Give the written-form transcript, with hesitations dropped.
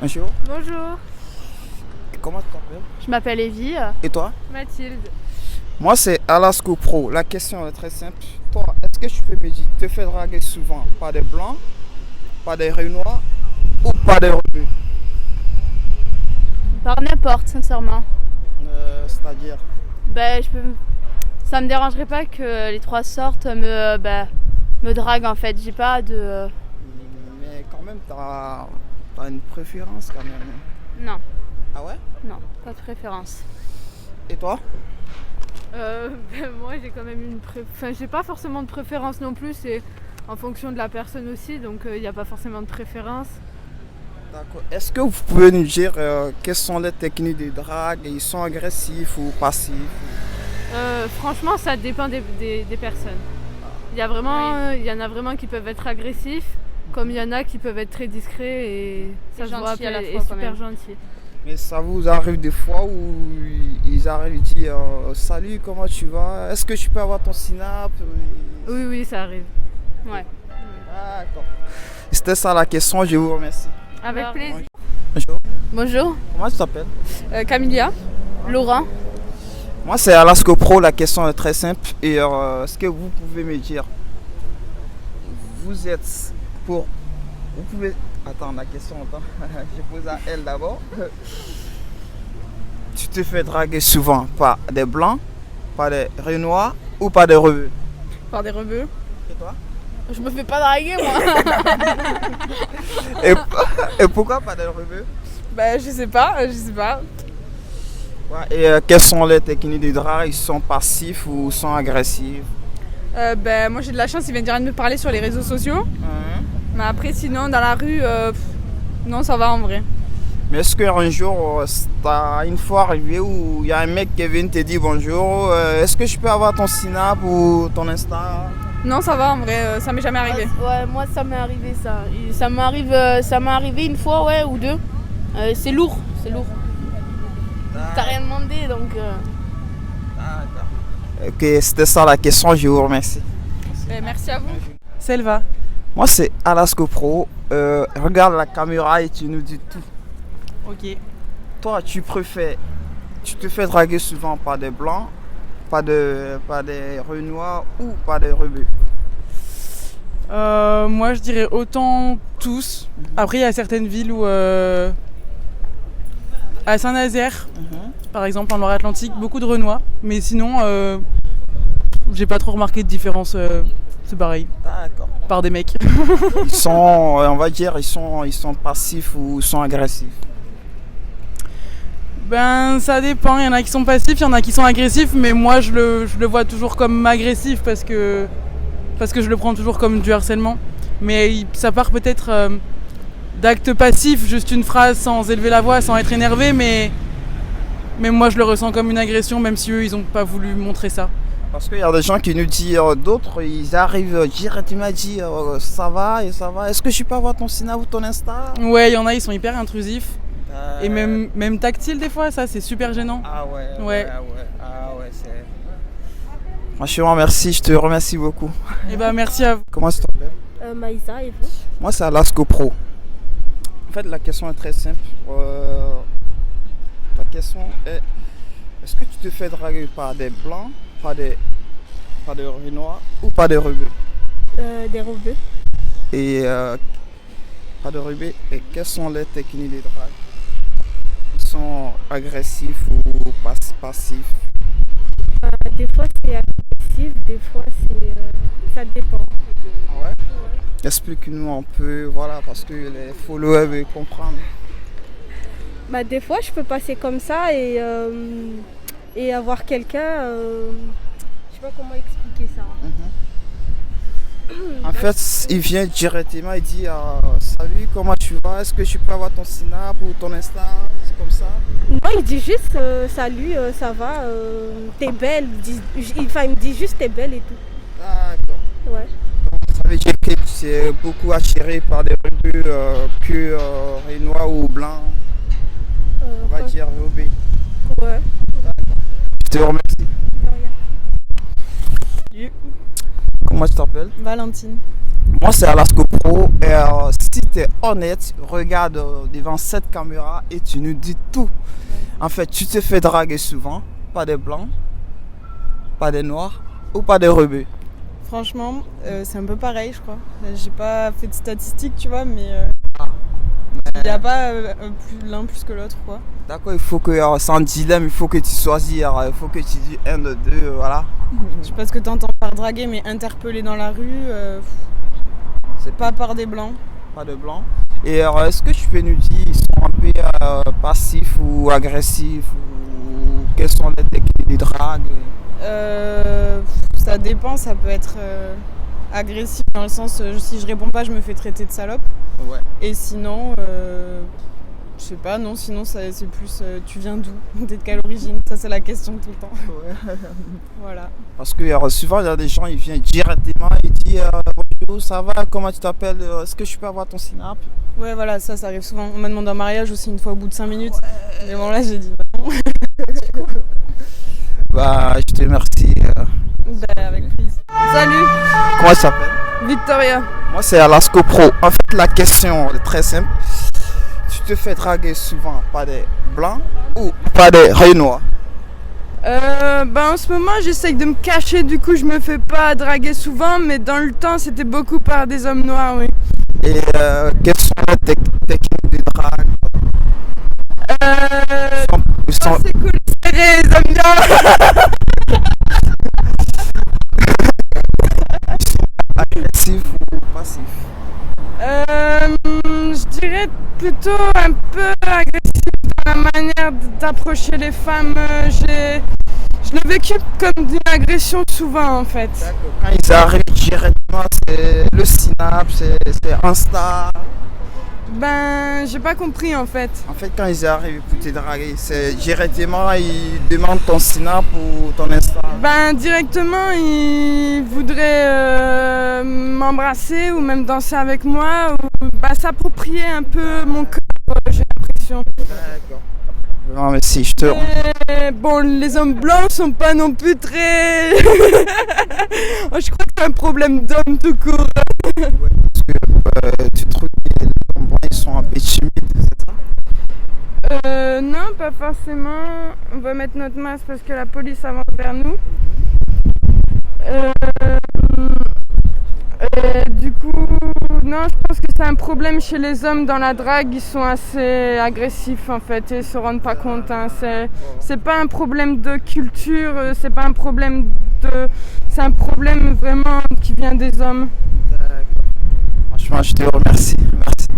Bonjour. Bonjour, Comment tu t'appelles? je m'appelle Evie. Et toi? Mathilde. Moi, c'est Alasco Pro. La question est très simple. Toi, est-ce que tu peux me dire, te fais draguer souvent par des blancs, par des renois ou par des rebeux? Par n'importe, sincèrement. C'est-à-dire, Ben, ça me dérangerait pas que les trois sortes me draguent en fait. J'ai pas de. mais quand même, t'as une préférence quand même. Non, Ah ouais? non, pas de préférence. Et toi? Moi j'ai quand même Enfin, j'ai pas forcément de préférence non plus, c'est en fonction de la personne aussi, donc il n'y a pas forcément de préférence. D'accord. Est-ce que vous pouvez nous dire quelles sont les techniques de drague? Ils sont agressifs ou passifs? Franchement, ça dépend des personnes. Il y en a vraiment qui peuvent être agressifs, comme il y en a qui peuvent être très discrets et ça se voit gentils à la et fois, quand super même. gentils. Mais ça vous arrive des fois où ils arrivent et disent salut, comment tu vas? Est-ce que tu peux avoir ton synap? Oui, oui, ça arrive. Ouais. D'accord. C'était ça la question, je vous remercie. Avec Alors, plaisir. Bonjour. Bonjour, Comment tu t'appelles? Camilla. Laurent. Moi, c'est Alasco Pro. La question est très simple. Et est-ce que vous pouvez me dire, vous êtes pour. Vous pouvez. Attends, la question, attends. Je pose à elle d'abord. Tu te fais draguer souvent par des blancs, par des renois ou par des rebeux? Par des rebeux. Et toi? Je me fais pas draguer moi. et, et pourquoi pas des rebeux? Bah je sais pas. Ouais, et quelles sont les techniques de drague? Ils sont passifs ou sont agressifs? Moi j'ai de la chance, ils viennent direct me parler sur les réseaux sociaux. Hein? Mais après sinon dans la rue, non ça va en vrai. Mais est-ce qu'un jour, t'as une fois arrivé où il y a un mec qui vient te dire bonjour, est-ce que je peux avoir ton Snap ou ton Insta? Non ça va en vrai, ça m'est jamais arrivé. Ouais, moi ça m'est arrivé ça. Ça m'est arrivé une fois, ouais, ou deux. C'est lourd, c'est lourd. T'as rien demandé donc. D'accord. Ok, c'était ça la question, je vous remercie. Merci à vous. Selva. Moi c'est Alasco Pro. Regarde la caméra et tu nous dis tout. Ok. Toi, tu te fais draguer souvent par des blancs, par des renois ou par des rebeux? Moi je dirais autant tous. Après il y a certaines villes où à Saint-Nazaire, par exemple en Loire-Atlantique, beaucoup de Renois. Mais sinon j'ai pas trop remarqué de différence. C'est pareil. D'accord. Par des mecs. Ils sont, on va dire, ils sont passifs ou sont agressifs? Ben ça dépend, il y en a qui sont passifs, il y en a qui sont agressifs, mais moi je le vois toujours comme agressif parce que je le prends toujours comme du harcèlement. Mais ça part peut-être d'actes passifs, juste une phrase sans élever la voix, sans être énervé, mais moi je le ressens comme une agression, même si eux ils ont pas voulu montrer ça. Parce qu'il y a des gens qui nous disent, d'autres, ils arrivent directement à dire ça va et ça va. Est-ce que je peux avoir ton Snap ou ton Insta? Ouais, il y en a, ils sont hyper intrusifs. Et même tactile des fois, ça c'est super gênant. Ah ouais, Ouais. Ah ouais, c'est. Franchement, merci, je te remercie beaucoup. Et ben merci à vous. Comment tu t'appelles? Maïsa, et vous? Moi, c'est Alasco Pro. En fait, la question est très simple. La question est, est-ce que tu te fais draguer par des blancs, par des renois ou par des rebeux? Des rebeux. Et pas de rebeux. Et quelles sont les techniques de drague? Ils sont agressifs ou passifs? Des fois c'est agressif, des fois ça dépend. Ah ouais? Explique-nous un peu, voilà, parce que les followers veulent comprendre. Bah, des fois je peux passer comme ça et avoir quelqu'un. Je sais pas comment expliquer ça. En fait, il vient directement et dit salut, comment tu vas? Est-ce que je peux avoir ton Snap ou ton Insta? C'est comme ça? Non, il dit juste salut, ça va, t'es belle. Il me dit juste t'es belle et tout. D'accord. Ouais. Ça veut dire que tu es beaucoup attiré par des rebeux que renois ou blancs. On va dire rebeux. Ouais. Je te remercie. De rien. Comment tu t'appelles? Valentine. Moi, c'est Alasco Pro. Et si tu es honnête, regarde devant cette caméra et tu nous dis tout. En fait, tu te fais draguer souvent, pas des blancs, pas des noirs ou pas des rebeux. Franchement, c'est un peu pareil, je crois. J'ai pas fait de statistiques, tu vois, mais il n'y a pas l'un plus que l'autre, quoi. D'accord, il faut que, c'est un dilemme, il faut que tu choisisses, il faut que tu dis un de deux, voilà. Je sais pas ce que t'entends par draguer, mais interpeller dans la rue, C'est pas par des blancs. pas de blanc. Et est-ce que tu peux nous dire, ils sont un peu passifs ou agressifs ou quelles sont les techniques de drague? Ça dépend, ça peut être agressif dans le sens, si je réponds pas, je me fais traiter de salope. Ouais. Et sinon, je sais pas, non, sinon c'est plus tu viens d'où? T'es de quelle origine? Ça, c'est la question tout le temps. Ouais. Voilà. Parce que souvent, il y a des gens, ils viennent directement, ils disent bonjour, ça va, comment tu t'appelles, est-ce que je peux avoir ton synap? Ouais, voilà, ça arrive souvent. On m'a demandé un mariage aussi une fois au bout de 5 minutes. Mais bon, là, j'ai dit non. Bah, je te remercie. Avec plaisir. Salut, Comment tu t'appelles? Victoria. Moi, c'est Alasco Pro. En fait, la question est très simple. Tu te fais draguer souvent par des blancs ou par des renois? En ce moment, j'essaye de me cacher, du coup, je me fais pas draguer souvent, mais dans le temps, c'était beaucoup par des hommes noirs, oui. Et quelles sont les techniques de drague? Ils sont- C'est cool, serré, ils aiment bien. agressifs ou passifs? Je dirais plutôt un peu agressif dans la manière d'approcher les femmes. Je l'ai vécu comme d'une agression souvent en fait. Quand ils arrivent directement, c'est le synapse, c'est Insta. Ben, j'ai pas compris en fait. En fait, quand ils arrivent pour te draguer, c'est directement, ils demandent ton synap ou ton Insta. Ben, directement, ils voudraient m'embrasser ou même danser avec moi ou s'approprier un peu mon corps, j'ai l'impression. D'accord. Non, mais si, je te. Mais bon, les hommes blancs sont pas non plus très. Je crois que c'est un problème d'homme tout court. Parce que tu trouves que les hommes blancs, ils sont un peu timides, c'est ça? Non, pas forcément. On va mettre notre masque parce que la police avance vers nous. Du coup, non, je pense que c'est un problème chez les hommes dans la drague. Ils sont assez agressifs en fait et ils se rendent pas compte. Hein. C'est pas un problème de culture, c'est pas un problème de. C'est un problème vraiment qui vient des hommes. Franchement, je te remercie. Merci.